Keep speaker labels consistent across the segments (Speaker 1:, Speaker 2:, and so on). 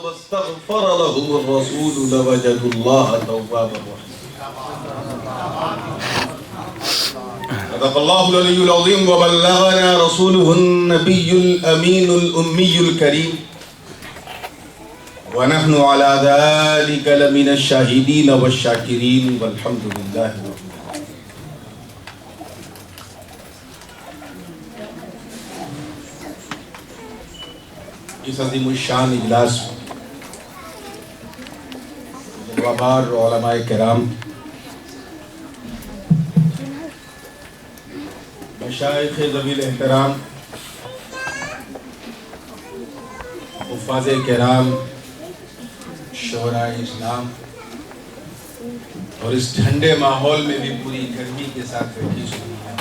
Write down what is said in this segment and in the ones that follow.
Speaker 1: واستغفر له الرسول لوجدوا الله توابا رحيما. صدق الله العلي العظيم وبلغنا رسوله النبي الأمين الأمي الكريم ونحن على ذلك لمن الشاهدين والشاكرين والحمد لله رب العالمين. اس عظیم الشان اجلاس جلوہ علماء کرام، مشائخ ذوی الاحترام، حفاظ کرام، شعراء اسلام اور اس ٹھنڈے ماحول میں بھی پوری گرمی کے ساتھ بیٹھی سنی ہے،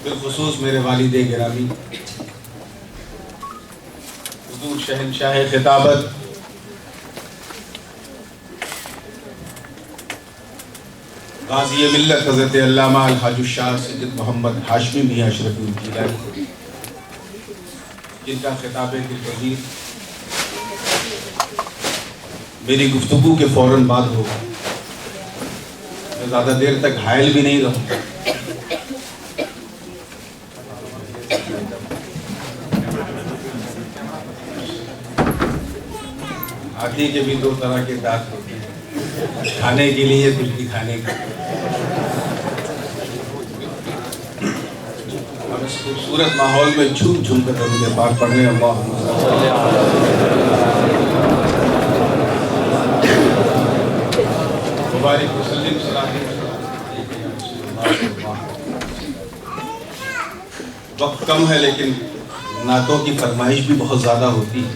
Speaker 1: بالخصوص میرے والد گرامی حضور شہنشاہ خطابت غازی ملت حضرت علامہ الحاج الشاہ سید محمد ہاشمی میاں اشرفی الگیلانی، جن کا خطاب دلپذیر میری گفتگو کے فوراً بعد ہوگا. میں زیادہ دیر تک حائل بھی نہیں رہوں. ہاتھی کے بھی دو طرح کے دانت ہوتے ہیں، کھانے کے لیے، کچھ دکھانے کے لیے. ہم اس خوبصورت ماحول میں جھوم جھوم کر درود پاک پڑھنے اللہم صلی مبارک وسلم صلی. وقت کم ہے لیکن نعتوں کی فرمائش بھی بہت زیادہ ہوتی ہے.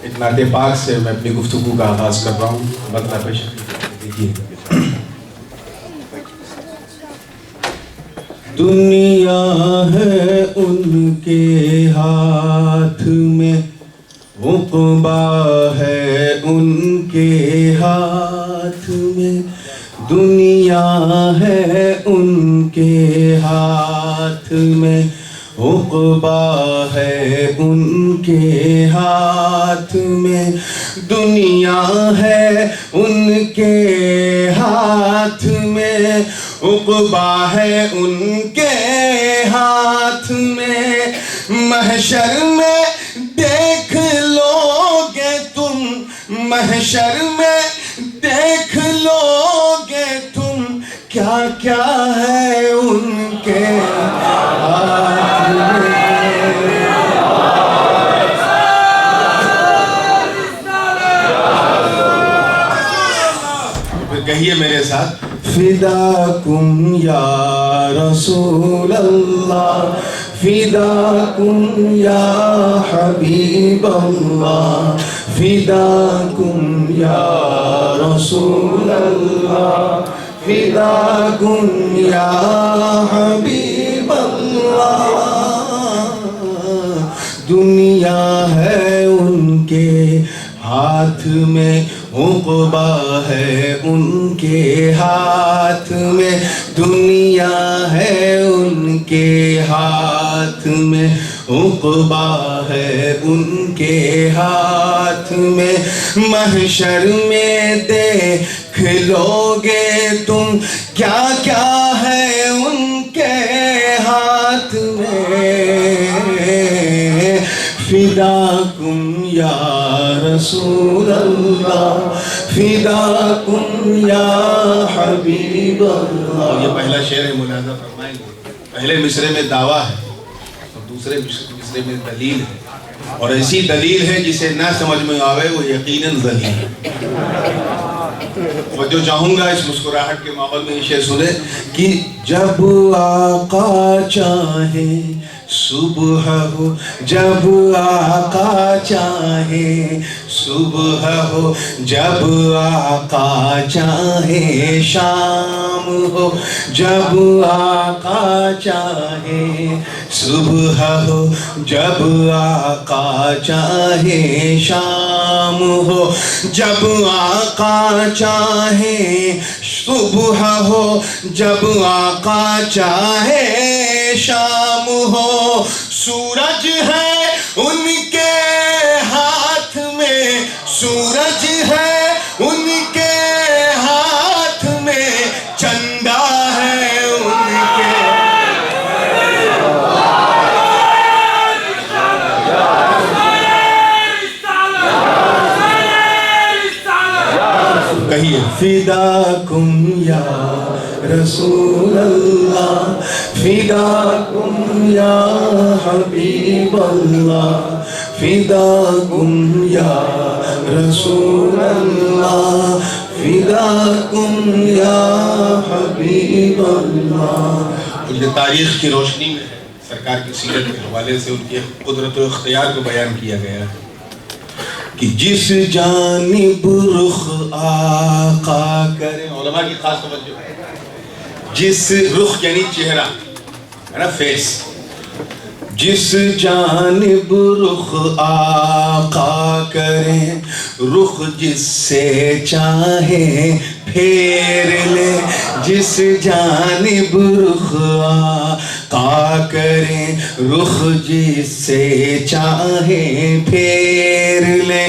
Speaker 1: ایک نعت پاک سے میں اپنی گفتگو کا آغاز کر رہا ہوں. بدلہ پیش دیکھیے. دنیا ہے ان کے ہاتھ میں، عقبیٰ ہے ان کے ہاتھ میں. دنیا ہے ان کے ہاتھ میں، عقبیٰ ہے ان کے ہاتھ میں. دنیا ہے ان کے ہاتھ میں، عقبیٰ ہے ان کے ہاتھ میں. محشر میں دیکھ لو گے تم، محشر میں دیکھ لو گے تم، کیا کیا ہے ان کے ہاتھ میں. پھر کہیے میرے ساتھ، فداکم یا رسول اللہ، فداکم یا حبیب اللہ، فداکم یا رسول اللہ، فداکم یا حبیب اللہ. دنیا ہے ان کے ہاتھ میں، عقبیٰ ہے ان کے ہاتھ میں. دنیا ہے ان کے ہاتھ میں، عقبیٰ ہے ان کے ہاتھ میں. محشر میں دیکھ لو گے تم، کیا کیا ہے ان کے ہاتھ میں. فداکم یا رسول اللہ، فداکم یا حبیب اللہ. یہ پہلا شعر ہے، ملاحظہ فرمائیں گے. پہلے مصرے میں دعویٰ ہے اور دوسرے مصرے میں دلیل ہے، اور ایسی دلیل ہے جسے نہ سمجھ میں آوے وہ یقیناً ذلیل ہے. جو چاہوں گا اس مسکراہٹ کے ماحول میں یہ شعر سنے کہ جب آقا چاہے صبح ہو، جب آقا چاہے صبح ہو، جب آقا چاہے شام ہو، جب آقا چاہے صبح ہو، جب آقا چاہے شام ہو، جب آقا چاہے صبح ہو، جب آقا چاہے شام ہو، سورج ہے ان کے ہاتھ میں، سورج ہے ان کے ہاتھ میں، چندہ ہے ان کے کہیے فداکم یا رسول اللہ، فداکم یا حبیب اللہ، فداکم یا رسول اللہ، فداکم یا حبیب اللہ۔ اور یہ تاریخ کی روشنی میں ہے، سرکار کی سیرت کے حوالے سے ان کی قدرت و اختیار کو بیان کیا گیا ہے کہ جس جانب رخ آقا کرے، علماء کی خاص توجہ ہے، جس رخ یعنی چہرہ ہے نا، فیس، جس جانب رخ آقا کریں، رخ جس سے چاہے پھیر لے، جس جانب رخ آقا کریں، رخ جس سے چاہے پھیر لے،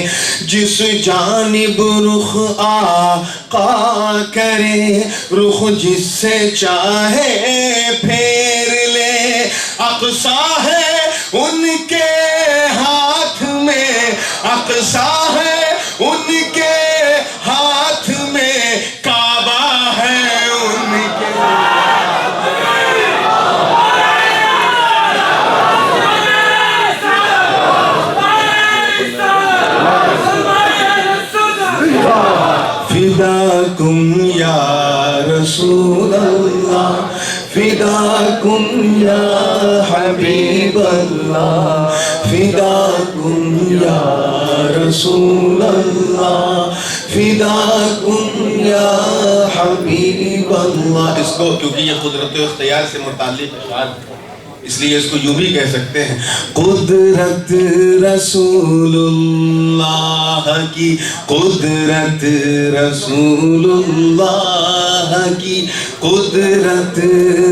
Speaker 1: جس جانب رخ آقا کریں، رخ جس سے چاہے پھیر لے، اقصا ہے ان کے ہاتھ میں، اقصا ہے ان کے ہاتھ میں، کعبہ ہے ان کے فداکم یا رسول اللہ، فداکم یا حبیب اللہ، فداکم یا رسول اللہ، فداکم یا حبیب اللہ۔ اس کو کیونکہ یہ قدرت و اختیار سے متعلق اشعار ہے، اس لیے اس کو یوں بھی کہہ سکتے ہیں، قدرت رسول اللہ کی، قدرت رسول اللہ کی، قدرت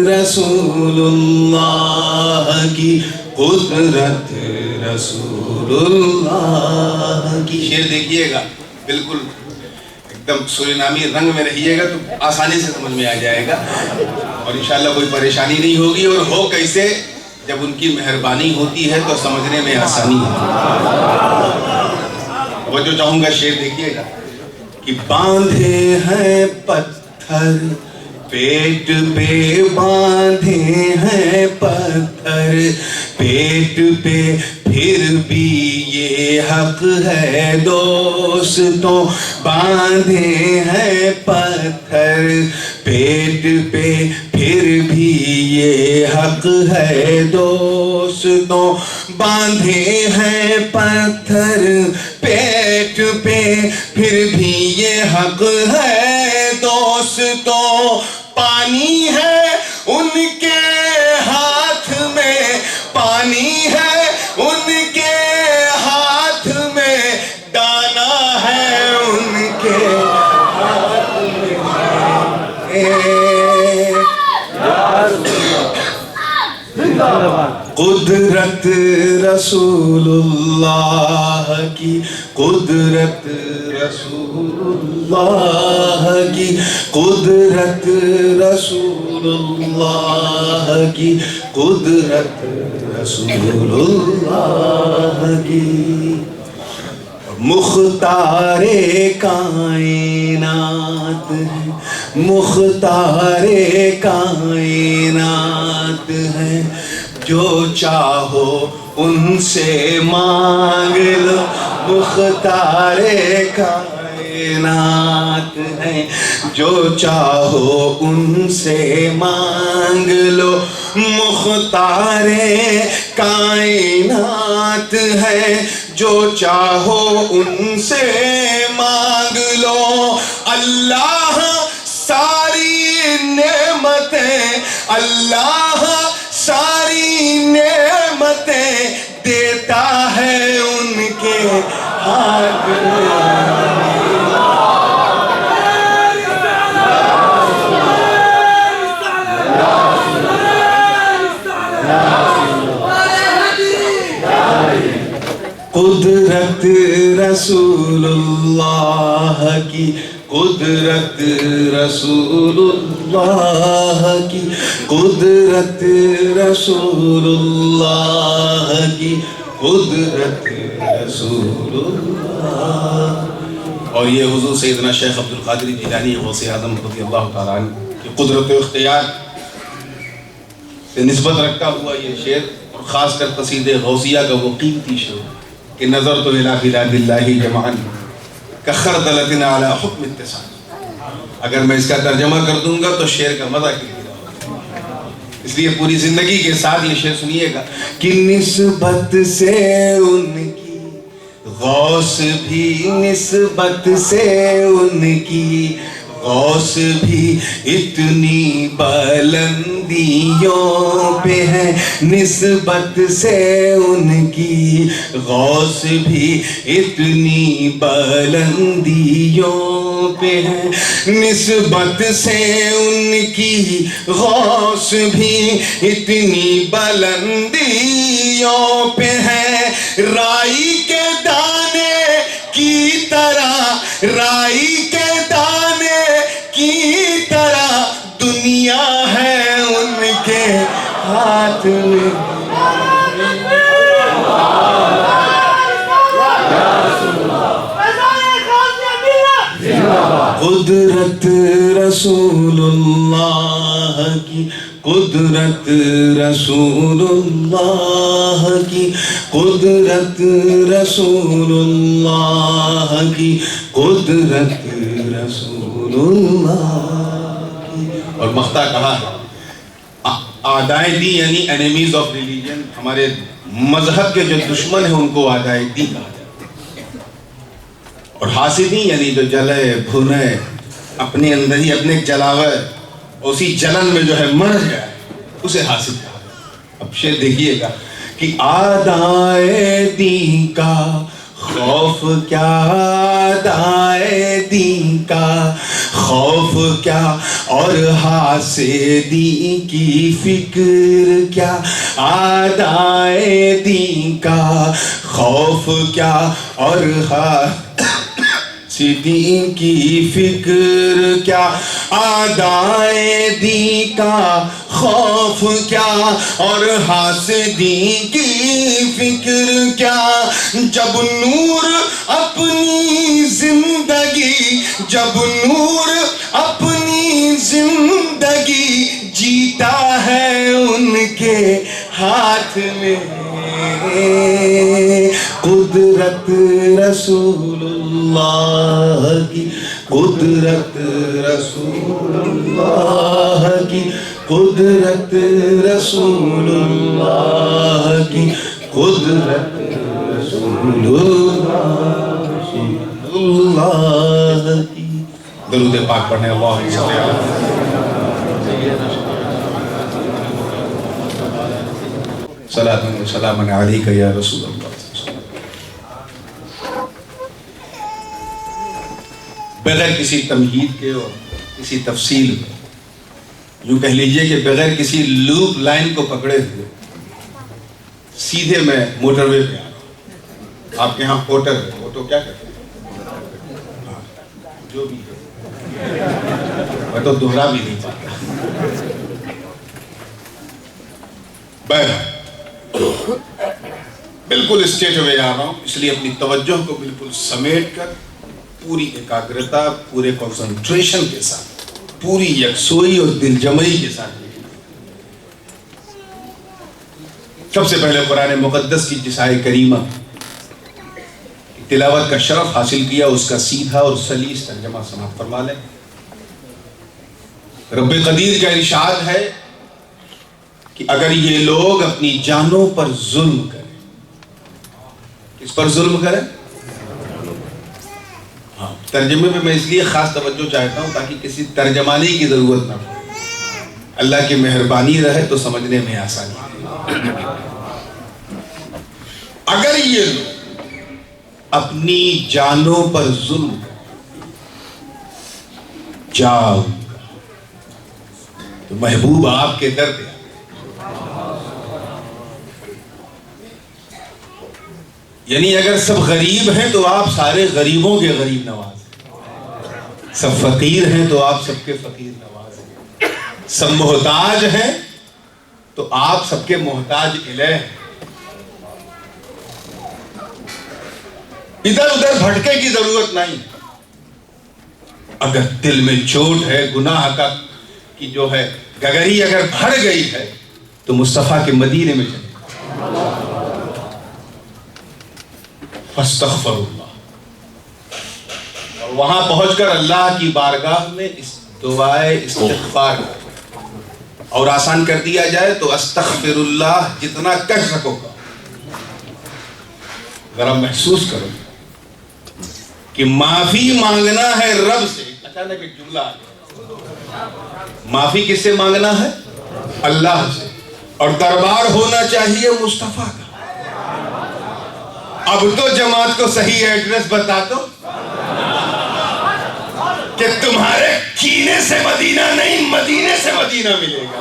Speaker 1: رسول اللہ کی، قدرت رسول اللہ کی۔ شعر دیکھیے گا، بالکل ایک دم سورینامی رنگ میں رہیے گا تو آسانی سے سمجھ میں آ جائے گا، اور انشاءاللہ کوئی پریشانی نہیں ہوگی، اور ہو کیسے، جب ان کی مہربانی ہوتی ہے تو سمجھنے میں آسانی ہے۔ وہ جو چاہوں گا شعر دیکھیے گا کہ باندھے ہیں پتھر پیٹ پہ، باندھے ہیں پتھر پیٹ پہ، پھر بھی یہ حق ہے دوستوں، باندھے ہیں پتھر پیٹ پہ، پھر بھی یہ حق ہے دوستوں، باندھے ہیں پتھر پیٹ پہ، پھر بھی یہ حق ہے دوستوں، پانی ہے ان کے ہاتھ میں، پانی ہے ان کے ہاتھ میں، دانا ہے ان کے ہاتھ میں، قدرت رسول اللہ کی، قدرت رسول اللہ کی، قدرت رسول اللہ کی، قدرت رسول اللہ کی۔ مختار کائنات ہے، مختار کائنات ہے، جو چاہو ان سے مانگ لو، مختار کائنات ہے، جو چاہو ان سے مانگ لو، مختار کائنات ہے، جو چاہو ان سے مانگ لو، اللہ ساری نعمتیں، اللہ ساری نعمتیں دیتا ہے ان کے ہاتھ میں۔ قدرت رسول اللہ کی، قدرت رسول اللہ کی، قدرت رسول اللہ کی، قدرت رسول اللہ. اور یہ حضور سیدنا شیخ عبد القادر جیلانی غوث اعظم رضی اللہ تعالیٰ عنہ کی قدرت و اختیار سے نسبت رکھتا ہوا یہ شعر، اور خاص کر قصیدہ غوثیہ کا وہ قیمتی شعر کہ نظر تو الہ بلاد اللہ جمعاً کخردلۃ علی حکم اتصال. اگر میں اس کا ترجمہ کر دوں گا تو شعر کا مزہ کلیدہ ہوگا، اس لیے پوری زندگی کے ساتھ یہ شعر سنیے گا کہ نسبت سے ان کی غوث بھی، نسبت سے ان کی غوث بھی اتنی بلندیوں پہ ہے، نسبت سے ان کی غوث بھی اتنی بلندیوں پہ ہے، نسبت سے ان کی غوث بھی اتنی بلندیوں پہ ہے. رائی کے دانے کی طرح، رائی کے دانے کی طرح دنیا ہے ان کے ہاتھ میں. قدرت رسول اللہ کی، قدرت رسول اللہ کی، قدرت رسول اللہ کی، قدرت رسول اللہ کی. اور مختہ کہا ہے اعدائے دی یعنی انیمیز آف ریلیجن، ہمارے مذہب کے جو دشمن ہیں ان کو اعدائے دی کہا جاتا ہے. اور حاسدی یعنی جو جلے بھنے اپنے اندر ہی اپنے جلاوے اسی جلن میں جو ہے مر جائے اسے حاسد کہا جاتا ہے. اب شعر دیکھیے گا کہ اعدائے دین کا خوف کیا، اعدائے دین کا خوف کیا، اور حاسدی کی فکر کیا. اعدائے دین کا خوف کیا اور حاسدی کی فکر کیا. اعدائے دین کا خوف کیا اور حاسدی کی فکر کیا. جب نور اپنی زندگی، جب نور اپنی زندگی جیتا ہے ان کے ہاتھ میں. قدرت رسول اللہ کی، قدرت رسول اللہ کی، قدرت رسول اللہ کی، قدرت رسول اللہ کی. درود پاک پڑھنے اللہم صلی علی صلاۃ و سلام علیک یا رسول اللہ. بغیر کسی تمہید کے اور کسی تفصیل میں، یوں کہہ لیجئے کہ بغیر کسی لوپ لائن کو پکڑے ہوئے سیدھے میں موٹر وے پہ آ رہا ہوں. آپ کے ہاں پوٹر ہے، آٹو کیا کہتے ہیں؟ جو بھی ہے، میں تو دوہرا بھی نہیں پاتا. بالکل اسٹیٹ وے آ رہا ہوں، اس لیے اپنی توجہ کو بالکل سمیٹ کر پوری ایکاگرتا، پورے کنسنٹریشن کے ساتھ، پوری یکسوئی اور دل جمعی کے ساتھ سب سے پہلے قرآن مقدس کی جسائے کریمہ تلاوت کا شرف حاصل کیا، اس کا سیدھا اور سلیس ترجمہ سماعت فرما لیں. رب قدیر کا ارشاد ہے کہ اگر یہ لوگ اپنی جانوں پر ظلم کریں، کس پر ظلم کریں؟ ترجمے میں میں اس لیے خاص توجہ چاہتا ہوں تاکہ کسی ترجمانی کی ضرورت نہ پڑے. اللہ کی مہربانی رہے تو سمجھنے میں آسانی ہے. اگر یہ لوگ اپنی جانوں پر ظلم کریں، جاؤ تو محبوب آپ کے در پہ. یعنی اگر سب غریب ہیں تو آپ سارے غریبوں کے غریب نواز ہیں، سب فقیر ہیں تو آپ سب کے فقیر نواز ہیں، سب محتاج ہیں تو آپ سب کے محتاج الہ ہیں۔ ادھر ادھر بھٹکے کی ضرورت نہیں۔ اگر دل میں چوٹ ہے، گناہ کا کی جو ہے گگری اگر بھر گئی ہے تو مصطفیٰ کے مدینے میں چلے فاستغفر اللہ، اور وہاں پہنچ کر اللہ کی بارگاہ میں اس دعائے استغفار اور آسان کر دیا جائے تو استغفر اللہ جتنا کر سکو گا۔ ذرا محسوس کرو کہ معافی مانگنا ہے رب سے، اچانک ایک جملہ آ گیا، معافی کس سے مانگنا ہے؟ اللہ سے، اور دربار ہونا چاہیے مصطفیٰ کا۔ اب تو جماعت کو صحیح ایڈریس بتا دو کہ تمہارے کینے سے مدینہ نہیں، مدینے سے مدینہ ملے گا۔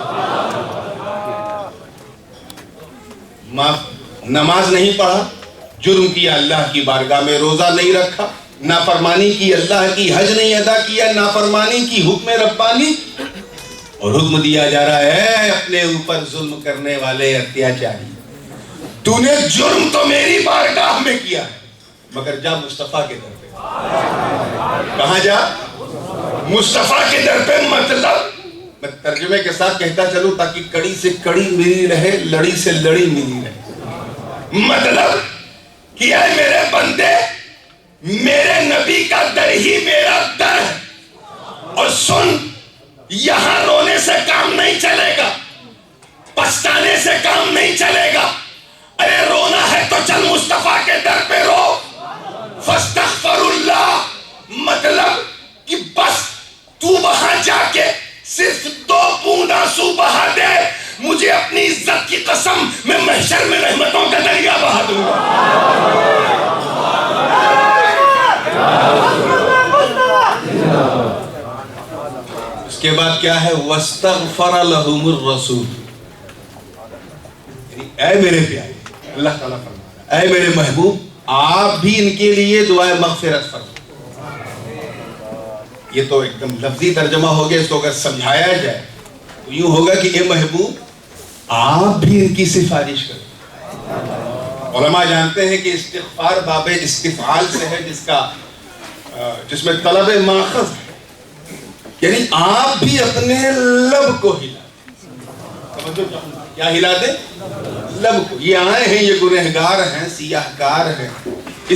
Speaker 1: نماز نہیں پڑھا، جرم کیا اللہ کی بارگاہ میں، روزہ نہیں رکھا، نافرمانی کی اللہ کی، حج نہیں ادا کیا، نافرمانی کی حکم ربانی، اور حکم دیا جا رہا ہے اپنے اوپر ظلم کرنے والے اتیاچاری، تو نے جرم تو میری بارگاہ میں کیا ہے، مگر جا مصطفیٰ کے در پہ۔ کہاں جا؟ مصطفیٰ کے در پہ۔ مطلب میں ترجمے کے ساتھ کہتا چلوں تاکہ کڑی سے کڑی ملی رہے، لڑی سے لڑی ملی رہے۔ مطلب کہ اے میرے بندے، میرے نبی کا در ہی میرا در ہے، اور سن، یہاں رونے سے کام نہیں چلے گا، پچھتانے سے کام نہیں چلے گا۔ ارے رونا ہے تو چل مصطفیٰ کے در پہ رو، فاستغفر اللہ، مطلب کہ بس تو وہاں جا کے صرف 2 بوند آنسو بہا دے، مجھے اپنی عزت کی قسم میں محشر میں رحمتوں کا دریا بہا دوں گا۔ اس کے بعد کیا ہے؟ وَاسْتَغْفَرَ لَهُمُ الرَّسُولُ، اے میرے پیارے، اللہ تعالیٰ فرماتا ہے اے میرے محبوب، آپ بھی ان کے لیے دعائے مغفرت فرمائیں۔ یہ تو ایک دم لفظی ترجمہ ہو گیا، اس کو اگر سمجھایا جائے تو یوں ہوگا کہ اے محبوب آپ بھی ان کی سفارش کریں۔ علماء جانتے ہیں کہ استغفار باب استفعال سے ہے، جس میں طلب ماخذ ہے، یعنی آپ بھی اپنے لب کو ہلا دیں۔ کیا ہلا دیں؟ لب کو۔ یہ آئے ہیں، یہ گنہگار ہیں، سیاہ کار ہیں،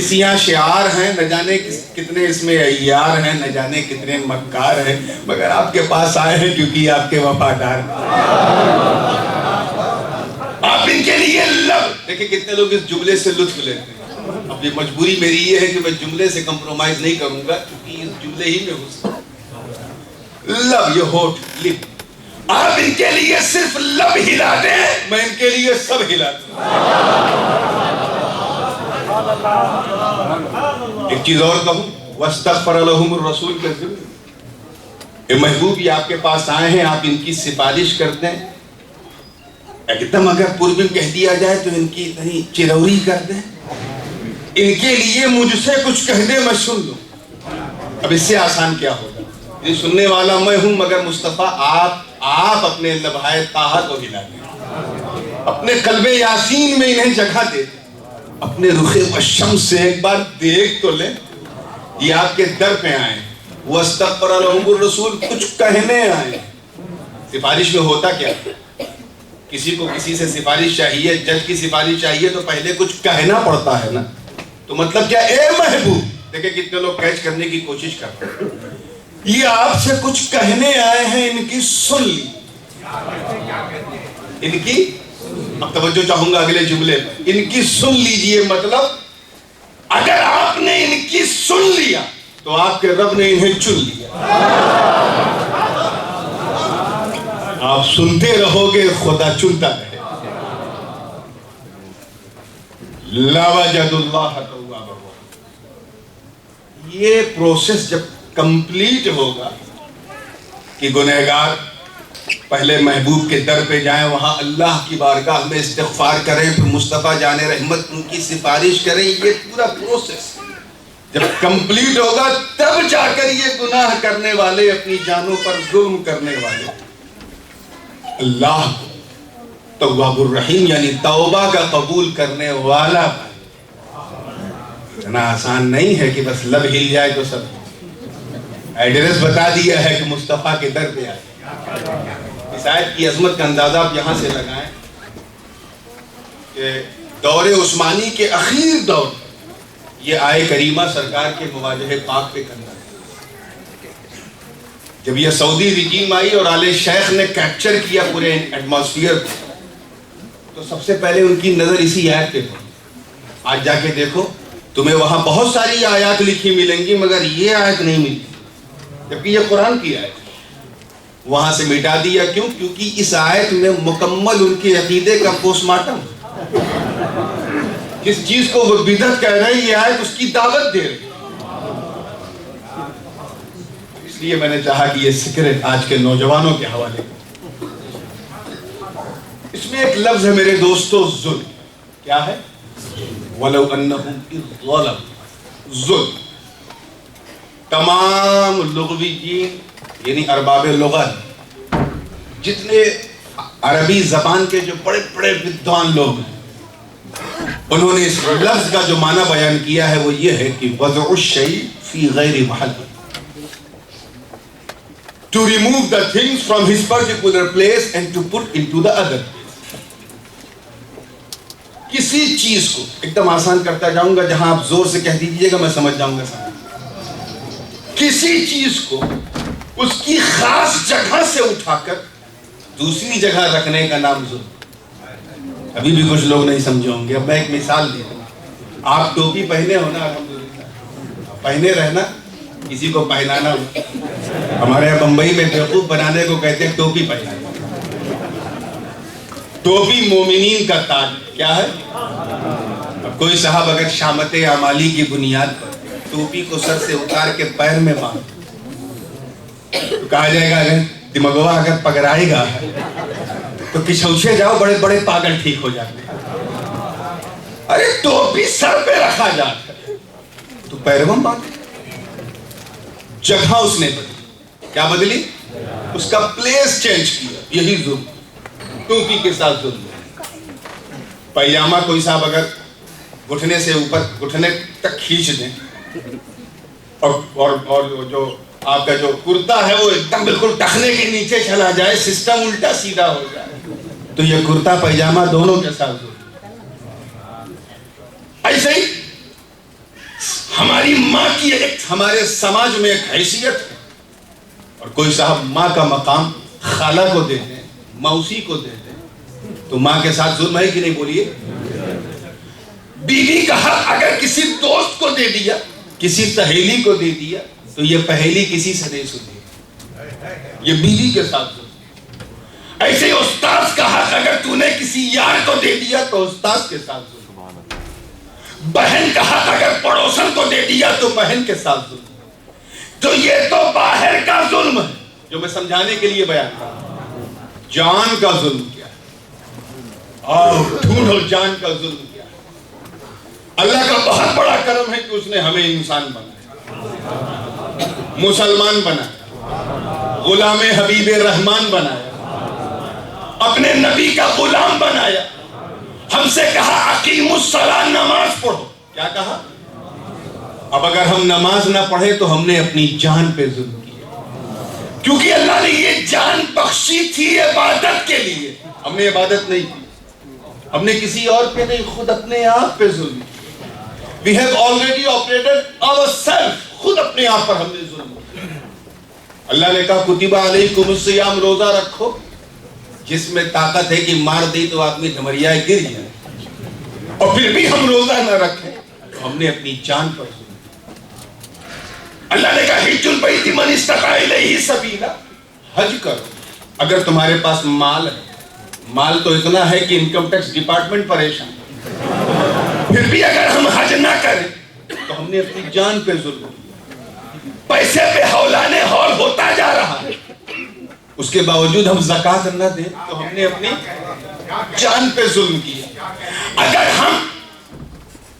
Speaker 1: سیاہ شعار ہیں، نہ جانے کتنے اس میں عیار ہیں، نہ جانے کتنے مکار ہیں، مگر آپ کے پاس آئے ہیں کیونکہ آپ کے وفادار ہیں۔ آپ ان کے لیے لب، دیکھیں کتنے لوگ اس جملے سے لطف لیتے ہیں۔ اب یہ مجبوری میری یہ ہے کہ میں جملے سے کمپرومائز نہیں کروں گا، کیونکہ اس جملے ہی میں حسن۔ لب، یہ ہونٹ، لپ، آپ ان کے لیے صرف لب ہلا دیں، میں ان کے لیے سب ہلا دوں۔ ایک چیز اور کہوں، وَاسْتَغْفَرَ لَهُمُ الرَّسُولُ کے ذریعے، اے محبوب یہ آپ کے پاس آئے ہیں، آپ ان کی سفارش کرتے ہیں۔ ایک دم اگر پربم کہہ دیا جائے تو ان کی اتنی چروری کر دیں، ان کے لیے مجھ سے کچھ کہہ دے میں سن لوں۔ اب اس سے آسان کیا ہوگا؟ یہ سننے والا میں ہوں، مگر مصطفیٰ آپ اپنے لبھائے طاہا کو ہلا دیں، اپنے قلب یاسین میں انہیں جگہ دے دیں، اپنے رخ وشم سے ایک بار دیکھ تو لیں۔ یہ آپ کے در پہ آئے، وَاسْتَغْفَرَ لَهُمُ الرَّسُولُ، کچھ کہنے آئے۔ سفارش میں ہوتا کیا؟ کسی کو کسی سے سفارش چاہیے، جج کی سفارش چاہیے تو پہلے کچھ کہنا پڑتا ہے نا۔ تو مطلب کیا؟ اے محبوب، دیکھیں کتنے لوگ کیچ کرنے کی کوشش کرتے ہیں، یہ آپ سے کچھ کہنے آئے ہیں، ان کی سن لی، ان کی، اب توجہ چاہوں گا اگلے جملے پر، ان کی سن لیجئے۔ مطلب اگر آپ نے ان کی سن لیا تو آپ کے رب نے انہیں چن لیا۔ آپ سنتے رہو گے، خدا چنتا رہے۔ لَوَجَدُ اللَّهَ تَوَّابًا رَحِيمًا۔ یہ پروسیس جب کمپلیٹ ہوگا کہ گنہگار پہلے محبوب کے در پہ جائیں، وہاں اللہ کی بارگاہ میں استغفار کریں، پھر مصطفیٰ جان رحمت ان کی سفارش کریں. یہ پورا پروسیس جب کمپلیٹ ہوگا تب جا کر یہ گناہ کرنے والے، اپنی جانوں پر ظلم کرنے والے اللہ تواب الرحیم یعنی توبہ کا قبول کرنے والا. اتنا آسان نہیں ہے کہ بس لب ہل جائے تو سب. ایڈریس بتا دیا ہے کہ مصطفیٰ کے در پہ آئے. اس آیت کی عظمت کا اندازہ آپ یہاں سے لگائیں کہ دور عثمانی کے اخیر دور یہ آئے کریمہ سرکار کے مواجہ پاک پہ کرنا ہے. جب یہ سعودی رجیم آئی اور آل شیخ نے کیپچر کیا پورے ایٹماسفیئر کو، تو سب سے پہلے ان کی نظر اسی آیت پہ پڑی. آج جا کے دیکھو تمہیں وہاں بہت ساری آیات لکھی ملیں گی مگر یہ آیت نہیں ملتی، جبکہ یہ قرآن کی آیت. وہاں سے مٹا دیا. کیوں؟ کیونکہ اس آیت میں مکمل ان کے عقیدے کا پوسٹ مارٹم. جس چیز کو وہ بدعت کہہ رہے ہیں یہ آیت اس کی دعوت دے رہی. اس لیے میں نے چاہا کہ یہ سیکرٹ آج کے نوجوانوں کے حوالے. اس میں ایک لفظ ہے میرے دوستو، ظلم. کیا ہے؟ وَلَوْ أَنَّهُمْ إِذْ ظَلَمُوا. ظلم. تمام لغویین یعنی ارباب لغت، جتنے عربی زبان کے جو بڑے بڑے ودوان لوگ ہیں، انہوں نے اس لفظ کا جو معنی بیان کیا ہے وہ یہ ہے کہ وضع الشیء فی غیر Mahal. To remove the things from his particular place and to put into the other place. کسی چیز کو ایک دم آسان کرتا جاؤں گا، جہاں آپ زور سے کہہ دیجئے گا میں سمجھ جاؤں گا. کسی چیز کو اس کی خاص جگہ سے اٹھا کر دوسری جگہ رکھنے کا نام ظلم. ابھی بھی کچھ لوگ نہیں سمجھے ہوں گے. اب میں ایک مثال دے دوں. آپ ٹوپی پہنے ہو نا، الحمدللہ پہنے رہنا، کسی کو پہنانا ہو. ہمارے یہاں بمبئی میں بیوقوف بنانے کو کہتے ہیں ٹوپی پہنانا. ٹوپی مومنین کا تاج. کیا ہے؟ اب کوئی صاحب اگر شامت اعمالی کی بنیاد پر ٹوپی کو سر سے اتار کے پیر میں باندھ تو کہا جائے گا اگر دماغوا اگر پکڑائے گا تو کچھوچے جاؤ، بڑے بڑے پاگل ٹھیک ہو جاتے ہیں. ارے ٹوپی سر پہ رکھا جاتا ہے تو پیروں میں باندھ. جگہ اس نے بدلی. کیا بدلی؟ اس کا پلیس چینج کیا. یہی ظلم. ٹوپی کے ساتھ ظلم. پائجامہ کوئی صاحب اگر گھٹنے سے اوپر گھٹنے تک کھینچ دیں اور جو آپ کا جو کرتا ہے وہ ایک دم بالکل ٹخنے کے نیچے چلا جائے، سسٹم الٹا سیدھا ہو جائے، تو یہ کرتا پائجامہ دونوں کے ساتھ ظلم. ایسے ہی ہماری ماں کی ایک ہمارے سماج میں ایک حیثیت ہے، اور کوئی صاحب ماں کا مقام خالہ کو دے دیں، موسی کو دے دیں، تو ماں کے ساتھ ظلم ہے کہ نہیں؟ بولیے. بیوی کا حق اگر کسی دوست کو دے دیا، کسی سہیلی کو دے دیا، تو یہ پہیلی کسی سے نہیں سنی، یہ بیوی کے ساتھ ظلم. ایسے ہی استاذ کا حق اگر تو نے کسی یار کو دے دیا تو استاذ کے ساتھ ظلم. بہن کا حق اگر پڑوسن کو دے دیا تو بہن کے ساتھ ظلم. تو یہ تو باہر کا ظلم ہے جو میں سمجھانے کے لیے بیان کر رہا ہوں. جان کا ظلم کیا ہے؟ آؤ ڈھونڈو جان کا ظلم کیا ہے. اللہ کا بہت بڑا کرم ہے کہ اس نے ہمیں انسان بنایا، مسلمان بنایا، غلام حبیب رحمان بنایا، اپنے نبی کا غلام بنایا. ہم سے کہا اقیموا الصلاۃ، نماز پڑھو. کیا کہا؟ اب اگر ہم نماز نہ پڑھے تو ہم نے اپنی جان پہ ظلم کیا، کیونکہ اللہ نے یہ جان بخشی تھی عبادت کے لیے. ہم نے عبادت نہیں کی، ہم نے کسی اور پہ نہیں، خود اپنے آپ پہ ظلم کیا. We have already operated ourselves. خود اپنے آپ پر ہم نے ظلم کیا. اللہ نے کہا کتب علیکم الصیام، روزہ رکھو. جس میں طاقت ہے کہ مار دی تو آدمی ڈھمریائے گر جائے، اور پھر بھی ہم روزہ نہ رکھیں تو ہم نے اپنی جان پر ظلم کیا. اللہ نے کہا حج البیت من استطاع الیہ سبیلا، حج کرو اگر تمہارے پاس مال ہے. مال تو اتنا ہے کہ انکم ٹیکس ڈپارٹمنٹ پریشان. پھر بھی اگر ہم حج نہ کریں تو ہم نے اپنی جان پہ ظلم کیا. پیسے پہ ہولانِ ہول ہوتا جا رہا ہے. اس کے باوجود ہم زکوٰۃ نہ دیں تو ہم نے اپنی جان پہ ظلم کیا. اگر ہم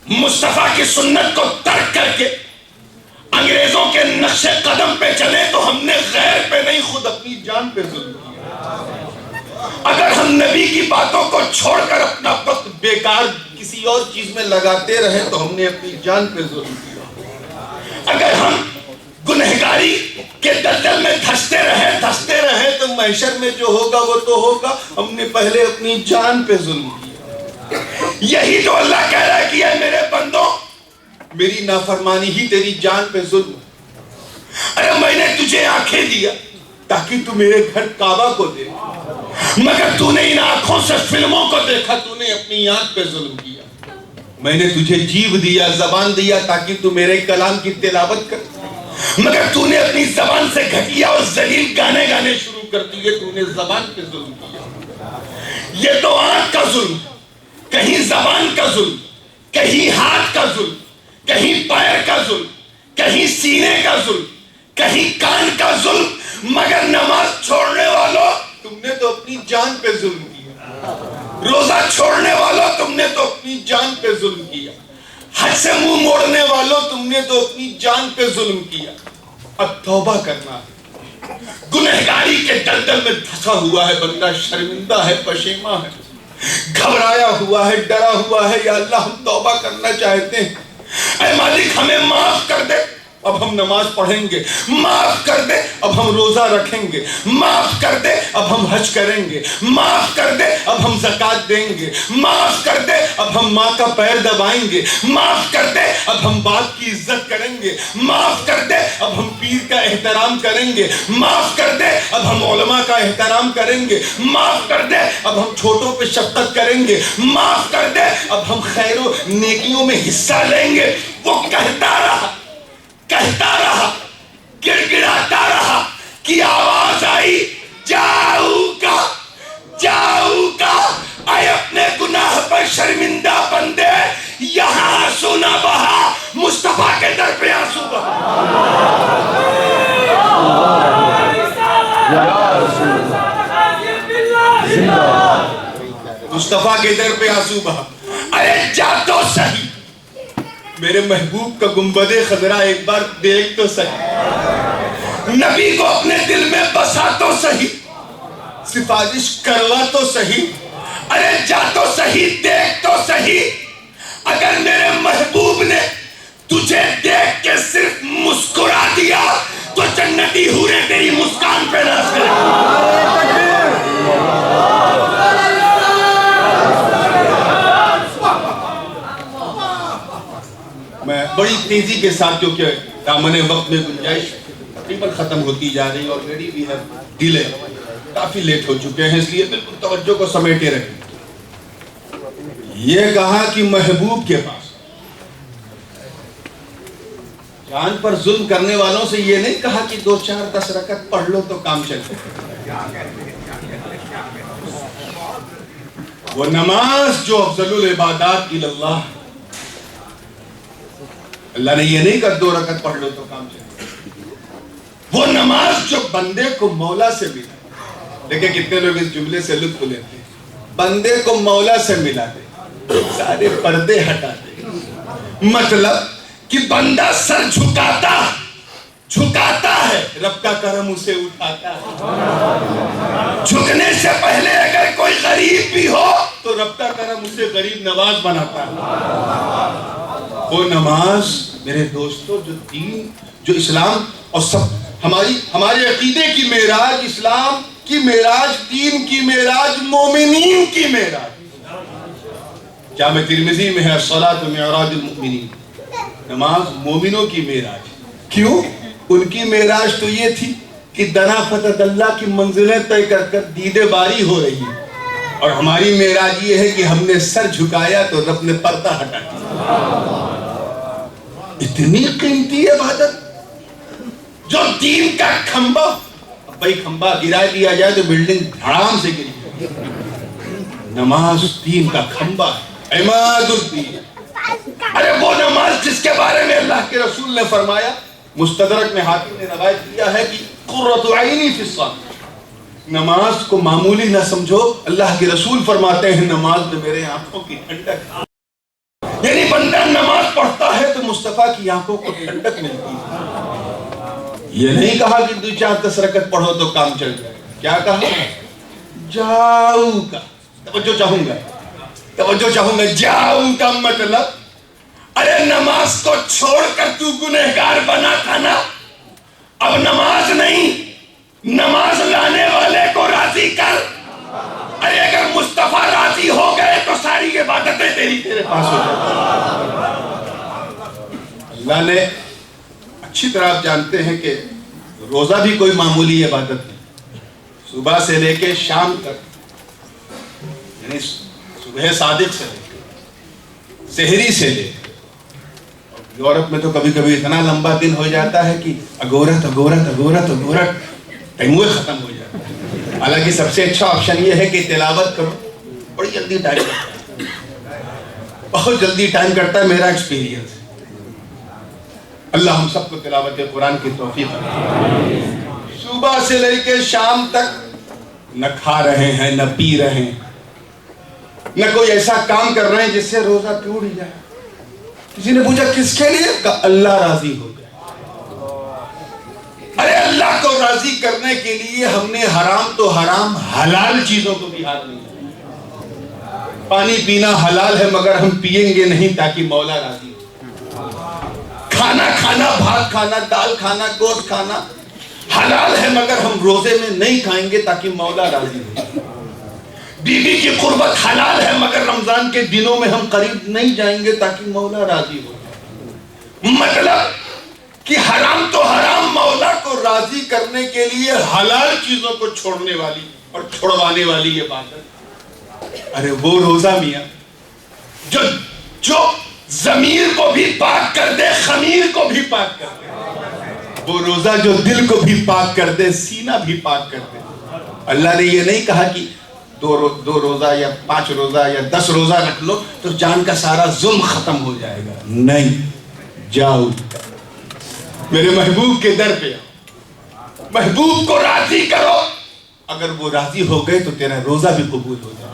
Speaker 1: مصطفیٰ کی سنت کو ترک کر کے انگریزوں کے نقش قدم پہ چلے تو ہم نے غیر پہ نہیں خود اپنی جان پہ ظلم کیا. اگر ہم نبی کی باتوں کو چھوڑ کر اپنا وقت بیکار کسی اور چیز میں لگاتے رہے تو ہم نے اپنی جان پہ ظلم کیا. اگر ہم گنہگاری کے دلدل میں دھستے رہے تو محشر میں جو ہوگا وہ تو ہوگا. ہم نے پہلے اپنی جان پہ ظلم کیا. یہی تو اللہ کہہ رہا ہے کہ اے میرے بندوں میری نافرمانی ہی تیری جان پہ ظلم. ارے میں نے تجھے آنکھیں دیا تاکہ تو میرے گھر کعبہ کو دے، مگر تو نے ان آنکھوں سے فلموں کو دیکھا، تو نے اپنی آنکھ پہ ظلم کیا. میں نے تجھے جیو دیا، زبان دیا تاکہ تو میرے کلام کی تلاوت کر، مگر تو نے اپنی زبان سے گھٹیا اور ذلیل گانے شروع کر دیے. تو نے زبان پہ ظلم کیا. یہ تو آنکھ کا ظلم، کہیں زبان کا ظلم، کہیں ہاتھ کا ظلم، کہیں پیر کا ظلم، کہیں سینے کا ظلم، کہیں کان کا ظلم. مگر نماز چھوڑنے والوں تم نے تو اپنی جان پہ ظلم کیا. روزہ چھوڑنے والوں تم نے تو اپنی جان پہ ظلم کیا. حج سے منہ موڑنے والوں تم نے تو اپنی جان پہ ظلم کیا. اب توبہ کرنا ہے. گنہگاری کے دلدل میں دھسا ہوا ہے بندہ، شرمندہ ہے، پشیماں ہے، گھبرایا ہوا ہے، ڈرا ہوا ہے. یا اللہ ہم توبہ کرنا چاہتے ہیں، اے مالک ہمیں معاف کر دے. اب ہم نماز پڑھیں گے، معاف کر دے. اب ہم روزہ رکھیں گے، معاف کر دے. اب ہم حج کریں گے، معاف کر دے. اب ہم زکوٰۃ دیں گے، معاف کر دے. اب ہم ماں کا پیر دبائیں گے، معاف کر دے. اب ہم باپ کی عزت کریں گے، معاف کر دے. اب ہم پیر کا احترام کریں گے، معاف کر دے. اب ہم علماء کا احترام کریں گے، معاف کر دے. اب ہم چھوٹوں پہ شفقت کریں گے، معاف کر دے. اب ہم خیر و نیکیوں میں حصہ لیں گے. وہ کہتا رہا، گڑ گڑاتا رہا کہ آواز آئی جاؤ کا اے اپنے گناہ پر شرمندہ بندے، یہاں آنسو نہ بہا، مصطفیٰ کے در پہ آنسو بہا. مصطفیٰ کے در پہ آنسو بہا. ارے جا تو صحیح، میرے محبوب کا گنبد خضرا ایک بار دیکھ تو صحیح، نبی کو اپنے دل میں بسا تو صحیح، سفارش کروا تو صحیح. ارے جا تو صحیح، دیکھ تو صحیح. اگر میرے محبوب نے تجھے دیکھ کے صرف مسکرا دیا تو جنتی حوریں تیری مسکان پہ ناز کریں. میں بڑی تیزی کے ساتھ، کیونکہ دامن وقت میں گنجائش تقریباً ختم ہوتی جا رہی اور ریڈی بھی ہے، ڈیلے کافی لیٹ ہو چکے ہیں، اس لیے بالکل توجہ کو سمیٹے رہے. یہ کہا کہ محبوب کے پاس جان پر ظلم کرنے والوں سے یہ نہیں کہا کہ 2 4 10 رکعت پڑھ لو تو کام چل جائے. وہ نماز جو افضل العبادات اللہ، اللہ نے یہ نہیں کہا 2 رکعت پڑھ لو تو کام چلے. وہ نماز جو بندے کو مولا سے ملا. دیکھیں کتنے لوگ اس جملے سے لطف لیتے ہیں. بندے کو مولا سے ملا دے، سارے پردے ہٹا دے. مطلب کہ بندہ سر جھکاتا ہے، رب کا کرم اسے اٹھاتا ہے. جھکنے سے پہلے اگر کوئی غریب بھی ہو تو رب کا کرم اسے غریب نواز بناتا ہے. وہ نماز میرے دوستو، جو دین، جو اسلام اور سب ہمارے عقیدے کی معراج، اسلام کی معراج، دین کی معراج، مومنین کی معراج. جامع ترمذی میں ہے الصلاۃ معراج المؤمنین، نماز مومنوں کی معراج. کیوں؟ ان کی معراج تو یہ تھی کہ دنا فتح اللہ کی منزلیں طے کر دیدے باری ہو رہی ہے، اور ہماری معراج یہ ہے کہ ہم نے سر جھکایا تو رب نے پردہ ہٹا دیا. اتنی قیمتی عبادت جو دین کا کھمبا، بھائی کھمبا گرا دیا جائے تو بلڈنگ دھڑام سے گری. نماز دین کا کھمبا ہے، عماد الدین. ارے وہ نماز جس کے بارے میں اللہ کے رسول نے فرمایا، مستدرک میں حاکم نے روایت کیا ہے کہ قرۃ عینی فی الصلاۃ، نماز کو معمولی نہ سمجھو. اللہ کے رسول فرماتے ہیں نماز میں میرے آنکھوں کی ٹھنڈک. یعنی بندہ نماز پڑھتا ہے تو مصطفیٰ کی آنکھوں کو ٹھنڈک ملتی ہے. یہ نہیں کہا کہ 2-4-10 رکعت پڑھو تو کام چل جائے. کیا کہا؟ جاؤ کا توجہ چاہوں گا. جاؤ کا مطلب ارے نماز کو چھوڑ کر تو گنہگار بنا تھا نا, اب نماز نہیں, نماز لانے والے کو راضی کر. ارے اگر مصطفیٰ راضی ہو گئے تو ساری عبادتیں تیرے پاس ہو جائیں. اللہ نے اچھی طرح آپ جانتے ہیں کہ روزہ بھی کوئی معمولی عبادت نہیں. صبح سے لے کے شام تک, یعنی صبح صادق سے لے کے سحری سے لے کے. یورپ میں تو کبھی کبھی اتنا لمبا دن ہو جاتا ہے کہ اگورت ٹائم ختم ہو جاتا ہے. حالانکہ سب سے اچھا آپشن یہ ہے کہ تلاوت کرو, بڑی جلدی ٹائم کرتا ہے, بہت جلدی ٹائم کرتا ہے, میرا ایکسپیرینس. اللہ ہم سب کو تلاوت قرآن کی توفیق دے. صبح سے لے کے شام تک نہ کھا رہے ہیں, نہ پی رہے ہیں, نہ کوئی ایسا کام کر رہے ہیں جس سے روزہ ٹوٹ جائے. کسی نے پوچھا کس کے لیے؟ کہا اللہ راضی ہو گیا. ارے اللہ کو راضی کرنے کے لیے ہم نے حرام تو حرام حلال چیزوں کو بھی ہاتھ نہیں دیا. پانی پینا حلال ہے مگر ہم پیئیں گے نہیں تاکہ مولا راضی ہو. کھانا کھانا, بھات کھانا, دال کھانا, گوشت کھانا حلال ہے مگر ہم روزے میں نہیں کھائیں گے تاکہ مولا راضی ہو. بیوی کی قربت حلال ہے مگر رمضان کے دنوں میں ہم قریب نہیں جائیں گے تاکہ مولا راضی ہو. مطلب کہ حرام تو حرام مولا کو راضی کرنے کے لیے حلال چیزوں کو چھوڑنے والی اور چھوڑوانے والی یہ بات ہے. ارے وہ روزہ میاں جو ضمیر کو بھی پاک کر دے, خمیر کو بھی پاک کر دے. وہ روزہ جو دل کو بھی پاک کر دے, سینہ بھی پاک کر دے. اللہ نے یہ نہیں کہا کہ 2 روزہ یا 5 روزہ یا 10 روزہ رکھ لو تو جان کا سارا ظلم ختم ہو جائے گا. نہیں, جاؤ میرے محبوب کے در پہ, محبوب کو راضی کرو. اگر وہ راضی ہو گئے تو تیرا روزہ بھی قبول ہو جائے.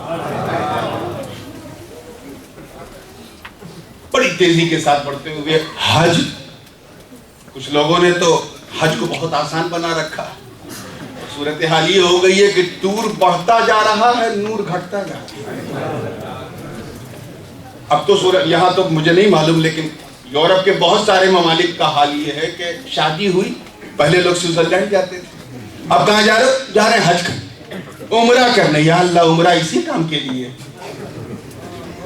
Speaker 1: بڑی تیزی کے ساتھ بڑھتے ہوئے حج. کچھ لوگوں نے تو حج کو بہت آسان بنا رکھا. صورتحال یہ ہو گئی ہے کہ دور بڑھتا جا رہا ہے, نور گھٹتا جا رہا ہے. اب تو یہاں تو مجھے نہیں معلوم, لیکن یورپ کے بہت سارے ممالک کا حال یہ ہے کہ شادی ہوئی, پہلے لوگ سوئٹزرلینڈ جاتے تھے, اب کہاں جا رہے ہیں؟ حج کرنے, عمرہ کرنے. یا اللہ, عمرہ اسی کام کے لیے.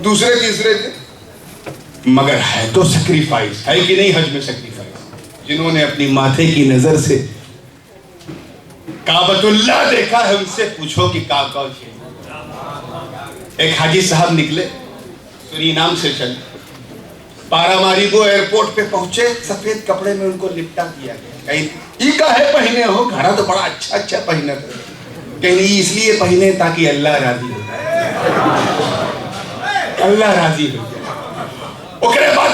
Speaker 1: دوسرے تیسرے تھے, مگر ہے تو سیکریفائس ہے کہ نہیں حج میں سیکریفائس. جنہوں نے اپنی ماتھے کی نظر سے کعبۃ اللہ دیکھا ہے ان سے پوچھو کہ کعبہ ہے. ایک حاجی صاحب نکلے, سورینام سے چلے, پاراماریبو ایئرپورٹ پہ پہنچے, سفید کپڑے میں ان کو لپٹا کیا گیا. کہیں ای کا ہے پہنے ہو, گھڑا تو بڑا اچھا پہنے تھے. کہیں اس لیے پہنے تاکہ اللہ راضی ہو جائے, اللہ راضی ہو جائے. اوکے بعد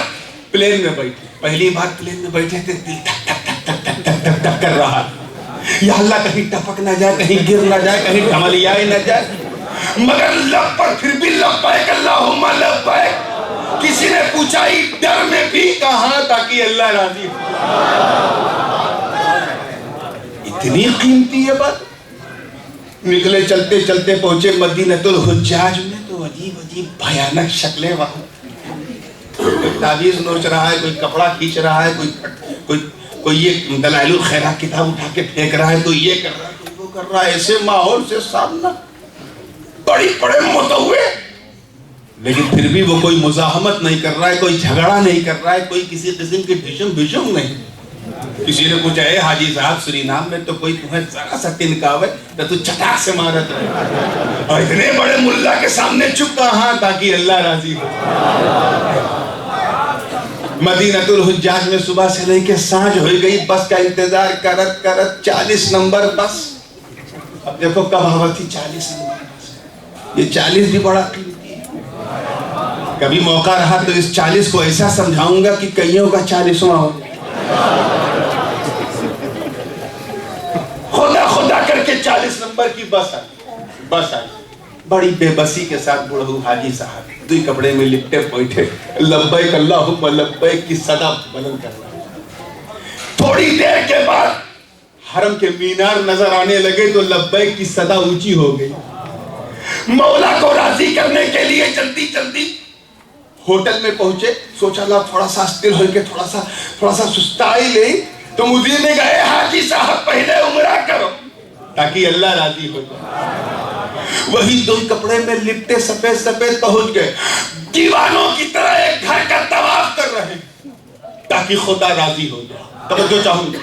Speaker 1: پلین میں بیٹھے, پہلی بار پلین میں بیٹھے تھے, دل ٹھک ٹھک ٹھک ٹھک ٹھک ٹھک ٹھک ٹھک کر رہا. یا اللہ کہیں ٹپک نہ جائے, کہیں گر نہ جائے, کہیں ڈھملیائے نہ جائے. مگر لب پر پھر بھی لبیک اللہم لبیک. کسی نے پوچھا ہی ڈر میں بھی کہا تاکہ اللہ راضی ہو. اتنی قیمتی ہے بات. نکلے, چلتے چلتے پہنچے مدینۃ الحجاج میں, تو عجیب عجیب بھیانک شکلیں وہاں. کوئی تعویذ نوچ رہا ہے, کوئی کپڑا کھینچ رہا ہے, کوئی یہ دلائل الخیرات کتاب اٹھا کے پھینک رہا ہے, کوئی یہ کر رہا ہے, کوئی وہ کر رہا ہے. ایسے ماحول سے سامنا بڑے متوے, لیکن پھر بھی وہ کوئی مزاحمت نہیں کر رہا ہے, کوئی جھگڑا نہیں کر رہا ہے, کوئی کسی قسم کی بھشم نہیں. کسی نے پوچھا ہے حاجی صاحب سورینام میں تو کوئی تمہیں ذرا سا تنکاو ہے تو چٹاک سے مارت رہے, اور اتنے بڑے ملا کے سامنے چپ کہا تاکہ اللہ راضی ہو. مدینۃ الحجاج میں صبح سے لے کے سانجھ ہو گئی, بس کا انتظار کرت 40 نمبر بس. اب دیکھو کب آوت تھی 40 نمبر بس. یہ 40 بھی بڑا قیمتی ہے. کبھی موقع رہا تو اس 40 کو ایسا سمجھاؤں گا کہ کئیوں کا 40واں ہو جائے. خدا کر کے 40 نمبر نمبر کی بس آئی بڑی بے بسی کے ساتھ بڑھو حاجی صاحب دوئی کپڑے میں لپٹے بیٹھے لبیک اللہم لبیک کی صدا بلند کر رہا ہے۔ تھوڑی دیر کے بعد حرم کے مینار نظر آنے لگے تو لبیک کی صدا اونچی ہو گئی۔ مولا کو راضی کرنے کے لیے جلدی جلدی ہوٹل میں پہنچے، سوچا اللہ تھوڑا سا استر ہوئے کہ تھوڑا سا سستا ہی لے، تو مدیر نے کہا اے حاجی صاحب پہلے عمرہ کرو تاکہ اللہ راضی ہو جائے۔ وہی دو کپڑے میں لپٹے سفید پہنچ گئے، دیوانوں کی طرح ایک گھر کا طواف کر رہے تاکہ خدا راضی ہو جائے۔ توجہ چاہوں گا،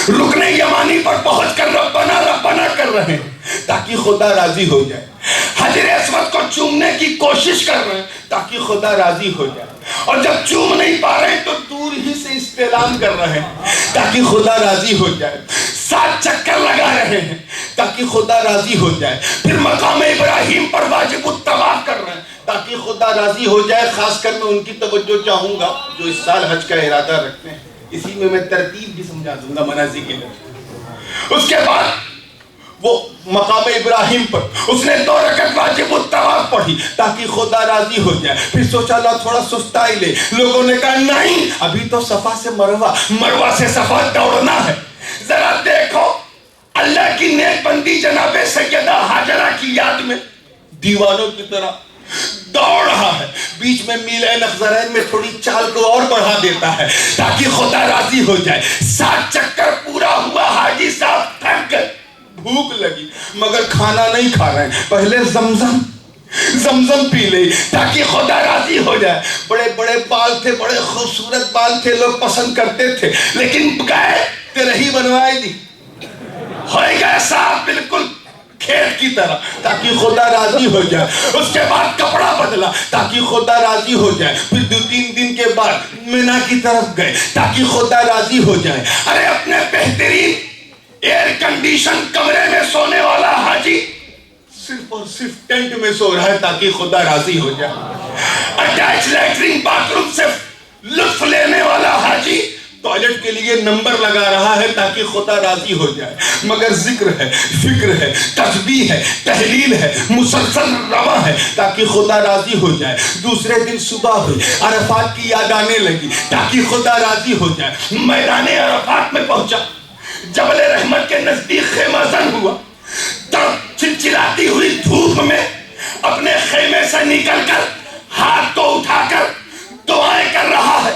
Speaker 1: رکن یمانی پر پہنچ کر ربنا ربنا کر رہے ہیں تاکہ خدا راضی ہو جائے۔ حجر اسود کو چومنے کی کوشش کر رہے ہیں تاکہ خدا راضی ہو جائے، اور جب چوم نہیں پا رہے تو دور ہی سے استعلام کر رہے ہیں تاکہ خدا راضی ہو جائے۔ 7 چکر لگا رہے ہیں تاکہ خدا راضی ہو جائے۔ پھر مقام ابراہیم پر واجب الطواف کر رہے ہیں تاکہ خدا راضی ہو جائے۔ خاص کر میں ان کی توجہ چاہوں گا جو اس سال حج کا ارادہ رکھتے ہیں، اسی میں ترتیب بھی سمجھا دوں گا مناسک کے لیے۔ اس کے بعد وہ مقام ابراہیم پر اس نے 2 رکعت واجب الطواف پڑھی تاکہ خدا راضی ہو جائے۔ پھر سوچا اللہ تھوڑا سستا ہی لے، لوگوں نے کہا نہیں ابھی تو صفا سے مروہ سے صفا دوڑنا ہے۔ ذرا دیکھو اللہ کی نیک بندی جناب سیدہ ہاجرہ کی یاد میں دیوانوں کی طرح دوڑ رہا ہے، بیچ میں میلین اخضرین میں تھوڑی چال کو اور بڑھا دیتا ہے تاکہ خدا راضی ہو جائے۔ 7 چکر پورا ہوا، حاجی صاحب تھک گئے، بھوک لگی مگر کھانا نہیں کھا رہے ہیں، پہلے زمزم پی لے تاکہ خدا راضی ہو جائے۔ بڑے بڑے بال تھے، بڑے خوبصورت بال تھے، لوگ پسند کرتے تھے، لیکن گئے تیرے ہی بنوائی دی ہوئے گئے صاحب بالکل کھیت کی طرح تاکہ خدا راضی ہو جائے۔ اس کے بعد کپڑا بدلا تاکہ خدا راضی ہو جائے۔ پھر 2-3 دن کے بعد مینا کی طرف گئے تاکہ خدا راضی ہو جائے۔ ارے اپنے بہترین ایئر کنڈیشن کمرے میں سونے والا حاجی صرف اور صرف ٹینٹ میں سو رہا ہے تاکہ خدا راضی ہو جائے۔ اٹیچ لیٹرین باتھ روم سے لطف لینے والا حاجی ٹوائلٹ کے لیے نمبر لگا رہا ہے تاکہ خدا راضی ہو جائے، مگر ذکر ہے، فکر ہے، تسبیح ہے، تحلیل ہے، مسلسل رواں ہے تاکہ خدا راضی ہو جائے۔ دوسرے دن صبح ہوئی، عرفات کی یاد آنے لگی تاکہ خدا راضی ہو جائے۔ میدان عرفات میں پہنچا، جبل رحمت کے نزدیک خیمہ زن ہوا، تب چلچلاتی ہوئی دھوپ میں اپنے خیمے سے نکل کر ہاتھ کو اٹھا کر دعائیں کر رہا ہے،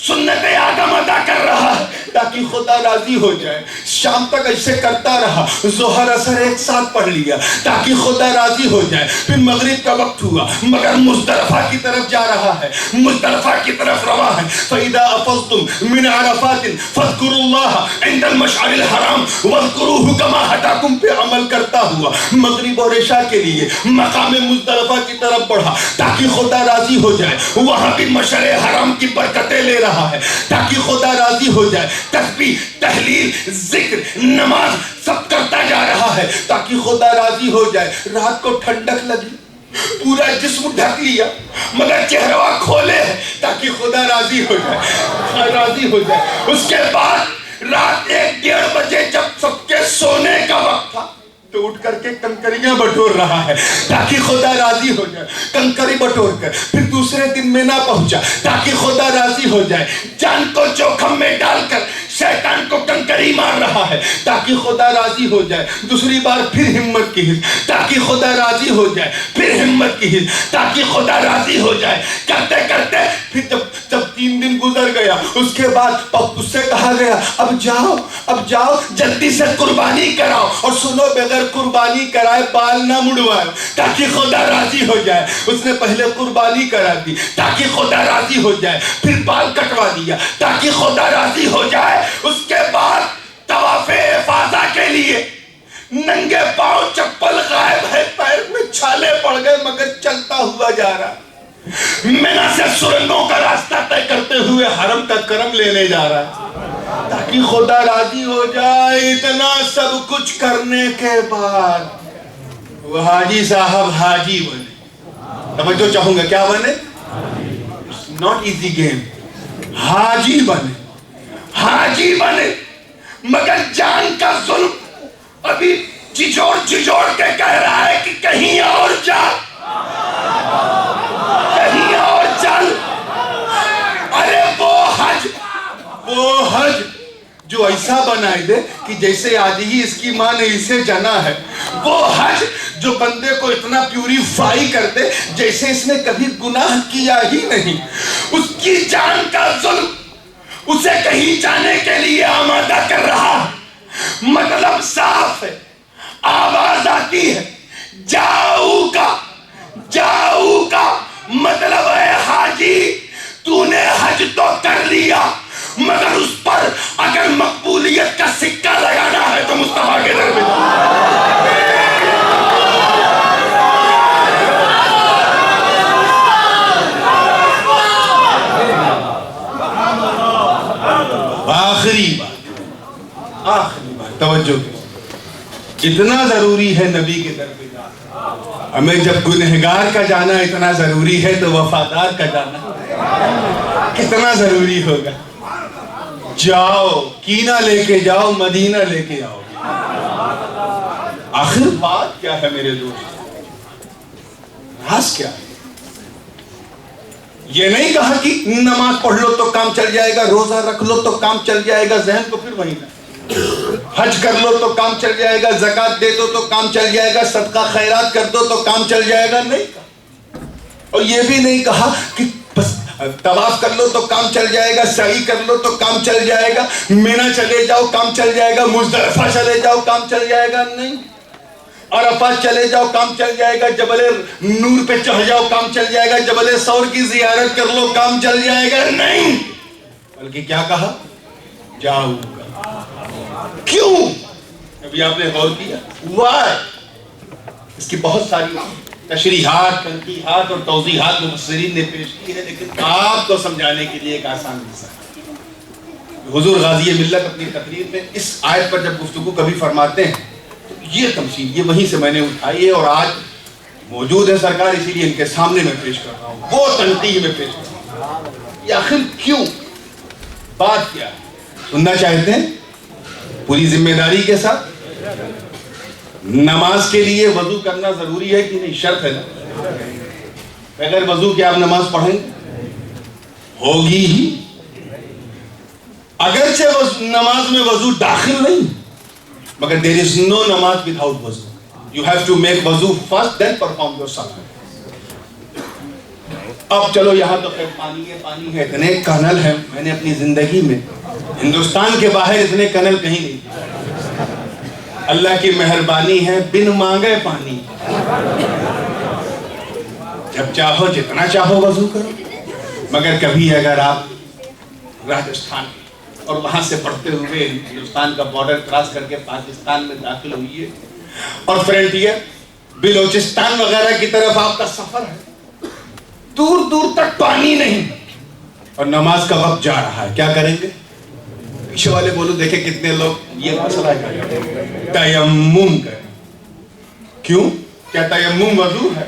Speaker 1: سنت آدم ادا کر رہا ہے تاکہ خدا راضی ہو جائے۔ شام تک ایسے کرتا رہا، ظہر اثر ایک ساتھ پڑھ لیا تاکہ خدا راضی ہو جائے۔ پھر مغرب کا وقت ہوا مگر مزدلفہ کی طرف جا رہا ہے، مزدلفہ کی طرف رواں ہے۔ فَإِذَا أَفَضْتُمْ مِنْ عَرَفَاتٍ فَاذْكُرُوا اللَّهَ عِنْدَ الْمَشْعَرِ الْحَرَامِ وَاذْكُرُوهُ كَمَا هَدَاكُمْ پہ عمل کرتا ہوا مغرب اور عشاء کے لیے مقام مزدلفہ کی طرف بڑھا تاکہ خدا راضی ہو جائے۔ وہاں بھی مشعر حرام کی برکتیں لے رہا ہے تاکہ خدا راضی ہو جائے۔ تسبیح، تحلیل، ذکر، نماز سب کرتا جا رہا ہے تاکہ خدا راضی ہو جائے۔ رات کو ٹھنڈک لگی، پورا جسم ڈھک لیا مگر چہرہ کھولے ہے تاکہ خدا راضی ہو جائے، راضی ہو جائے۔ اس کے بعد رات 1-1:30 بجے جب سب کے سونے کا وقت تھا تو اٹھ کر کے کنکریاں بٹور رہا ہے تاکہ خدا راضی ہو جائے۔ کنکری بٹور کر پھر دوسرے دن مینا پہنچا تاکہ خدا راضی ہو جائے۔ جان کو جوخم میں ڈال کر شیطان کو کنکری مار رہا ہے تاکہ خدا راضی ہو جائے۔ دوسری بار پھر ہمت کی حص تاکہ خدا راضی ہو جائے، پھر ہمت کی حص تاکہ خدا راضی ہو جائے۔ کرتے کرتے پھر جب 3 دن گزر گیا اس کے بعد اس سے کہا گیا اب جاؤ جلدی سے قربانی کراؤ، اور سنو بغیر قربانی کرائے بال نہ مڑوائے تاکہ خدا راضی ہو جائے۔ اس نے پہلے قربانی کرا دی تاکہ خدا راضی ہو جائے، پھر بال کٹوا دیا تاکہ خدا راضی ہو جائے۔ اس کے بعد طواف افاضہ کے لیے ننگے پاؤں، چپل غائب ہے، پیر میں چھالے پڑ گئے مگر چلتا ہوا جا رہا، مینا سے سرنگوں کا راستہ طے کرتے ہوئے حرم کا کرم لینے جا رہا ہے تاکہ خدا راضی ہو جائے۔ اتنا سب کچھ کرنے کے بعد وہ حاجی صاحب حاجی بنے۔ توجہ چاہوں گا، کیا بنے؟ not easy game، حاجی بنے مگر جان کا ظلم ابھی جھجھوڑ جھجھوڑ کے کہہ رہا ہے کہ کہیں اور جا، کہیں اور چل۔ ارے وہ حج جو ایسا بنائے دے کہ جیسے آج ہی اس کی ماں نے اسے جنا ہے، وہ حج جو بندے کو اتنا پیوریفائی کر دے جیسے اس نے کبھی گناہ کیا ہی نہیں، اس کی جان کا ظلم اسے کہیں جانے کے لیے آمادہ کر رہا۔ مطلب صاف ہے، آواز آتی ہے جاؤ کا مطلب ہے حاجی تو نے حج تو کر لیا، مگر اس پر اگر مقبولیت کا سکہ لگانا ہے تو مصطفیٰ کے در پہ آخری بات توجہ کی، اتنا ضروری ہے نبی کے در پہ جانا۔ ہمیں جب گنہگار کا جانا اتنا ضروری ہے تو وفادار کا جانا کتنا ضروری ہوگا۔ جاؤ، کینہ لے کے جاؤ، مدینہ لے کے آؤ۔ آخر بات کیا ہے میرے دوست؟ راز کیا ہے؟ یہ نہیں کہا کہ نماز پڑھ لو تو کام چل جائے گا، روزہ رکھ لو تو کام چل جائے گا، ذہن کو پھر وہیں نہ، حج کر لو تو کام چل جائے گا، زکوٰۃ دے دو تو کام چل جائے گا، صدقہ خیرات کر دو تو کام چل جائے گا، نہیں کہا۔ اور یہ بھی نہیں کہا کہ بس طواف کر لو تو کام چل جائے گا، سعی کر لو تو کام چل جائے گا، مینا چلے جاؤ کام چل جائے گا، مزدلفہ چلے جاؤ کام چل جائے گا، نہیں۔ عرفات چلے جاؤ کام چل جائے گا، جبل نور پہ چڑھ جاؤ کام چل جائے گا، جبل ثور کی زیارت کر لو کام چل جائے گا، نہیں۔ بلکہ کیا کہا؟ جاؤ گا۔ کیوں؟ ابھی آپ نے غور کیا؟ وائی؟ اس کی بہت ساری تشریحات، تنقیحات اور توضیحات مفسرین نے پیش کی ہے، لیکن آپ کو سمجھانے کے لیے ایک آسان مثال۔ حضور غازی ملت اپنی تقریر میں اس آیت پر جب گفتگو کبھی فرماتے ہیں تو یہ تمثیل یہ وہیں سے میں نے اٹھائی ہے اور آج موجود ہے سرکار، اسی لیے ان کے سامنے میں پیش کر رہا ہوں، وہ تنقیح میں پیش کر رہا ہوں۔ یہ آخر کیوں؟ بات کیا ہے؟ سننا چاہتے ہیں پوری ذمہ داری کے ساتھ؟ نماز کے لیے وضو کرنا ضروری ہے کہ نہیں؟ شرط ہے نا، بغیر وضو کے آپ نماز پڑھیں گے؟ ہوگی ہی، اگرچہ نماز میں وضو داخل نہیں، مگر there is no نماز without وضو. You have to make وضو first then perform your salah. اب چلو یہاں تو خیر پانی ہے، اتنے کنل ہیں، میں نے اپنی زندگی میں ہندوستان کے باہر اتنے کنل کہیں نہیں۔ اللہ کی مہربانی ہے، بن مانگے پانی، جب چاہو جتنا چاہو وضو کرو۔ مگر کبھی اگر آپ راجستھان اور وہاں سے پڑھتے ہوئے ہندوستان کا بارڈر کراس کر کے پاکستان میں داخل ہوئیے اور فرنٹیئر بلوچستان وغیرہ کی طرف آپ کا سفر ہے، دور دور تک پانی نہیں اور نماز کا وقت جا رہا ہے، کیا کریں گے؟ پیچھے والے بولو دیکھیں کتنے لوگ یہ مسئلہ ہے، تیمم کریں۔ کیوں؟ کیا تیمم وضو ہے؟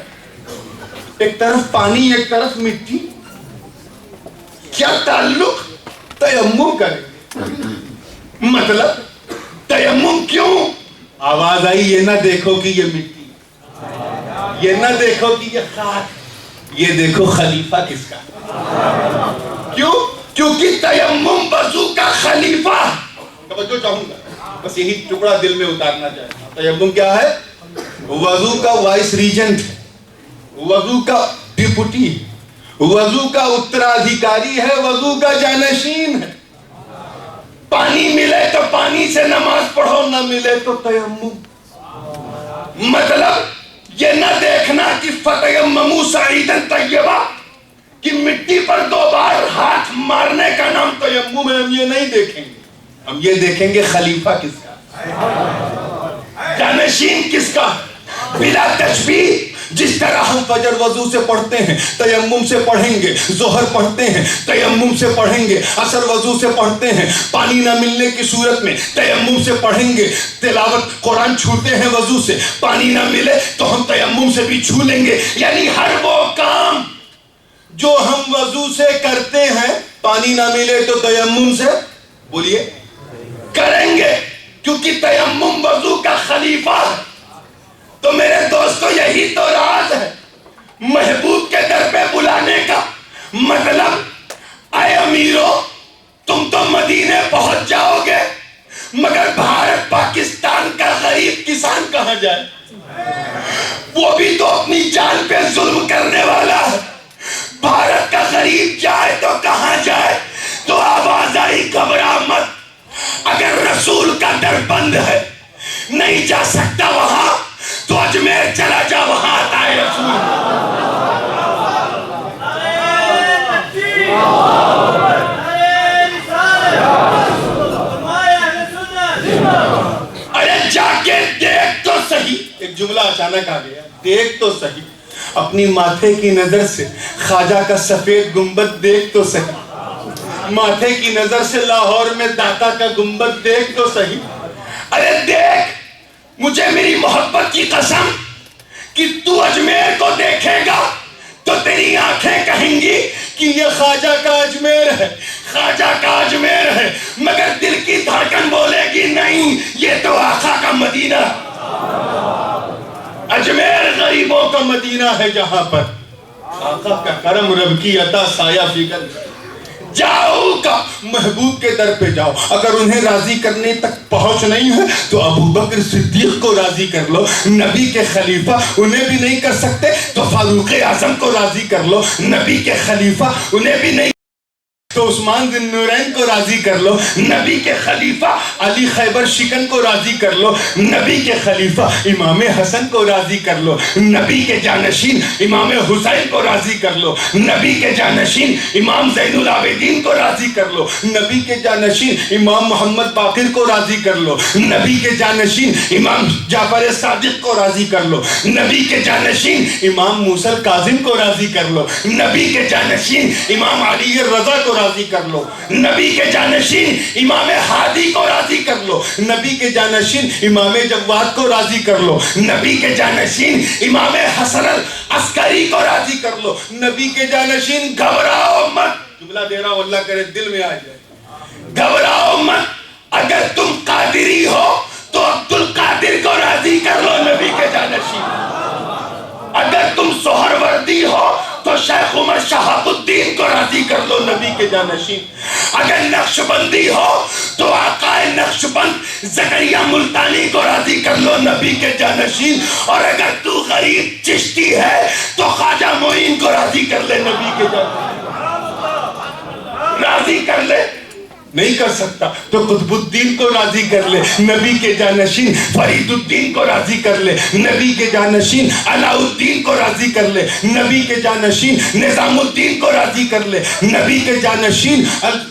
Speaker 1: ایک طرف پانی ایک طرف مٹی، کیا تعلق؟ تیمم کریں۔ مطلب تیمم کیوں؟ آواز آئی یہ نہ دیکھو کہ یہ مٹی، یہ نہ دیکھو کہ یہ خاک، یہ دیکھو خلیفہ کس کا۔ کیوں؟ کیونکہ تیمم وضو کا خلیفہ۔ توجہ چاہوں گا، بس یہی ٹکڑا دل میں اتارنا چاہتا ہوں۔ تیمم کیا ہے؟ وضو کا وائس ریجنٹ، وضو کا ڈپٹی، وضو کا اترادھیکاری ہے، وضو کا جانشین ہے۔ پانی ملے تو پانی سے نماز پڑھو، نہ ملے تو تیمم۔ مطلب یہ نہ دیکھنا کہ فتیمموا صعیدا طیبا، کہ مٹی پر 2 بار ہاتھ مارنے کا نام تیمم ہے، ہم یہ نہیں دیکھیں گے، ہم یہ دیکھیں گے خلیفہ کس کا، جانشین کس کا، بلا تشبیہ۔ جس طرح ہم فجر وضو سے پڑھتے ہیں تیمم سے پڑھیں گے، ظہر پڑھتے ہیں تیمم سے پڑھیں گے، عصر وضو سے پڑھتے ہیں، پانی نہ ملنے کی صورت میں تیمم سے پڑھیں گے، تلاوت قرآن چھوتے ہیں وضو سے، پانی نہ ملے تو ہم تیمم سے بھی چھو لیں گے۔ یعنی ہر وہ کام جو ہم وضو سے کرتے ہیں، پانی نہ ملے تو تیمم سے بولیے کریں گے۔ کیونکہ تیمم وضو کا خلیفہ ہے۔ تو میرے دوستو یہی تو راز ہے محبوب کے در پہ بلانے کا مطلب۔ اے امیرو، تم تو مدینے پہنچ جاؤ گے مگر بھارت پاکستان کا غریب کسان کہاں جائے؟ وہ بھی تو اپنی جان پہ ظلم کرنے والا ہے۔ بھارت کا غریب جائے تو کہاں جائے؟ تو آواز آئی گھبرا مت، اگر رسول کا در بند ہے نہیں جا سکتا وہاں تو اجمیر چلا جا، وہاں آتا ہے رسول۔ ارے جا کے دیکھ تو صحیح، ایک جملہ اچانک آ گیا، دیکھ تو صحیح، اپنی ماتھے کی نظر سے خواجہ کا سفید گنبد دیکھ تو صحیح، ماتھے کی نظر سے لاہور میں داتا کا گنبد دیکھ تو صحیح۔ ارے دیکھ، مجھے میری محبت کی قسم کہ تو اجمیر کو دیکھے گا تو تیری آنکھیں کہیں گی کہ یہ خواجہ کا اجمیر ہے، خواجہ کا اجمیر ہے، مگر دل کی دھڑکن بولے گی نہیں، یہ تو آقا کا مدینہ۔ اجمیر غریبوں کا مدینہ ہے جہاں پر آقا کا کرم، رب کی عطا سایہ فکر۔ جاؤ کا محبوب کے در پہ جاؤ، اگر انہیں راضی کرنے تک پہنچ نہیں ہے تو ابو بکر صدیق کو راضی کر لو، نبی کے خلیفہ انہیں بھی نہیں کر سکتے تو فاروق اعظم کو راضی کر لو، نبی کے خلیفہ انہیں بھی نہیں تو عثمان ذی النورین کو راضی کر لو، نبی کے خلیفہ علی خیبر شکن کو راضی کر لو، نبی کے خلیفہ امام حسن کو راضی کر لو، نبی کے جانشین امام حسین کو راضی کر لو، نبی کے جانشین امام زین العابدین کو راضی کر لو، نبی کے جانشین امام محمد باقر کو راضی کر لو، نبی کے جانشین امام جعفر صادق کو راضی کر لو، نبی کے جانشین امام موسیٰ الکاظم کو راضی کر لو، نبی کے جانشین امام علی الرضا کو راضی کر لو، نبی کے جانشین امام ہادی کو راضی کر لو، نبی کے جانشین امام جواد کو راضی کر لو، نبی کے جانشین امام حسن العسکری کو راضی کر لو، نبی کے جانشین گھبراؤ مت، جملہ دے رہا ہوں اللہ کرے دل میں آ جائے، گھبراؤ مت، اگر تم قادری ہو تو عبد القادر کو راضی کر لو، نبی کے جانشین، اگر تم سہروردی ہو تو شیخ عمر شہاب الدین کو راضی کر لو، نبی کے جانشین، اگر نقشبندی ہو تو آقا نقشبند زکریا ملتانی کو راضی کر لو، نبی کے جانشین، اور اگر تو غریب چشتی ہے تو خواجہ معین کو راضی کر لے، نبی کے جانشین، راضی کر لے، نہیں کر سکتا تو قطب الدین کو راضی کر لے، نبی کے جانشین فرید الدین کو راضی کر لے، نبی کے جانشین علاء الدین کو راضی کر لے، نبی کے جانشین نظام الدین کو راضی کر لے، نبی کے جانشین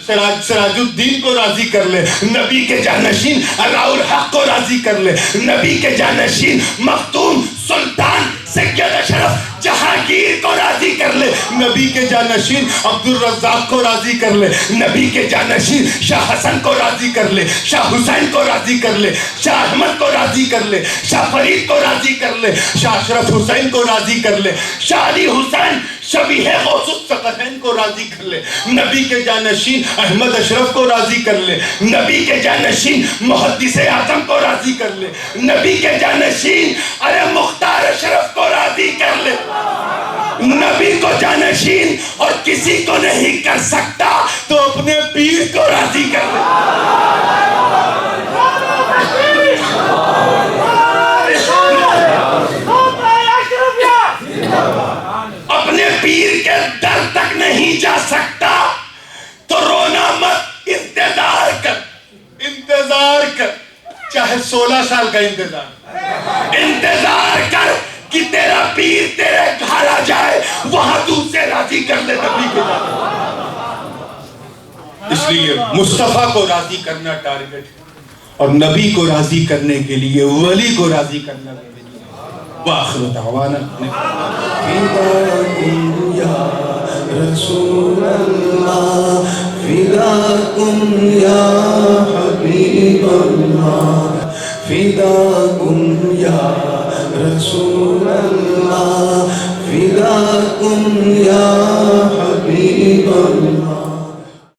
Speaker 1: سراج الدین کو راضی کر لے، نبی کے جانشین علاء الحق کو راضی کر لے، نبی کے جانشین مختوم سلطان سید اشرف جہانگیر کو راضی کر لے، نبی کے جانشین عبد الرزاق کو راضی کر لے، نبی کے جانشین شاہ حسن کو راضی کر لے، شاہ حسین کو راضی کر لے، شاہ احمد کو راضی کر لے، شاہ فرید کو راضی کر لے، شاہ اشرف حسین کو راضی کر لے، شاہ علی حسین شبیہ غوث الثقلین کو راضی کر لے، نبی کے جانشین احمد اشرف کو راضی کر لے، نبی کے جانشین محدث اعظم کو راضی کر لے، نبی کے جانشین ارے مختار اشرف کو راضی کر لے، نبی کو جانشین اور کسی کو نہیں کر سکتا تو اپنے پیر کو راضی کر لے، اپنے پیر کے در تک نہیں جا سکتا تو رونا مت، انتظار کر، انتظار کر، چاہے 16 سال کا انتظار کر کہ تیرا پیر تیرے گھر آ جائے، وہاں تو اسے راضی کر لے، نبی کے جانب۔ اس لیے مصطفیٰ کو راضی کرنا ٹارگٹ ہے، اور نبی کو راضی کرنے کے لیے ولی کو راضی کرنا ہے۔ وآخر دعوانا فداکم یا رسول اللہ، فداکم یا حبیب اللہ، فداکم یا رسول اللہ، فداکم یا حبیب اللہ۔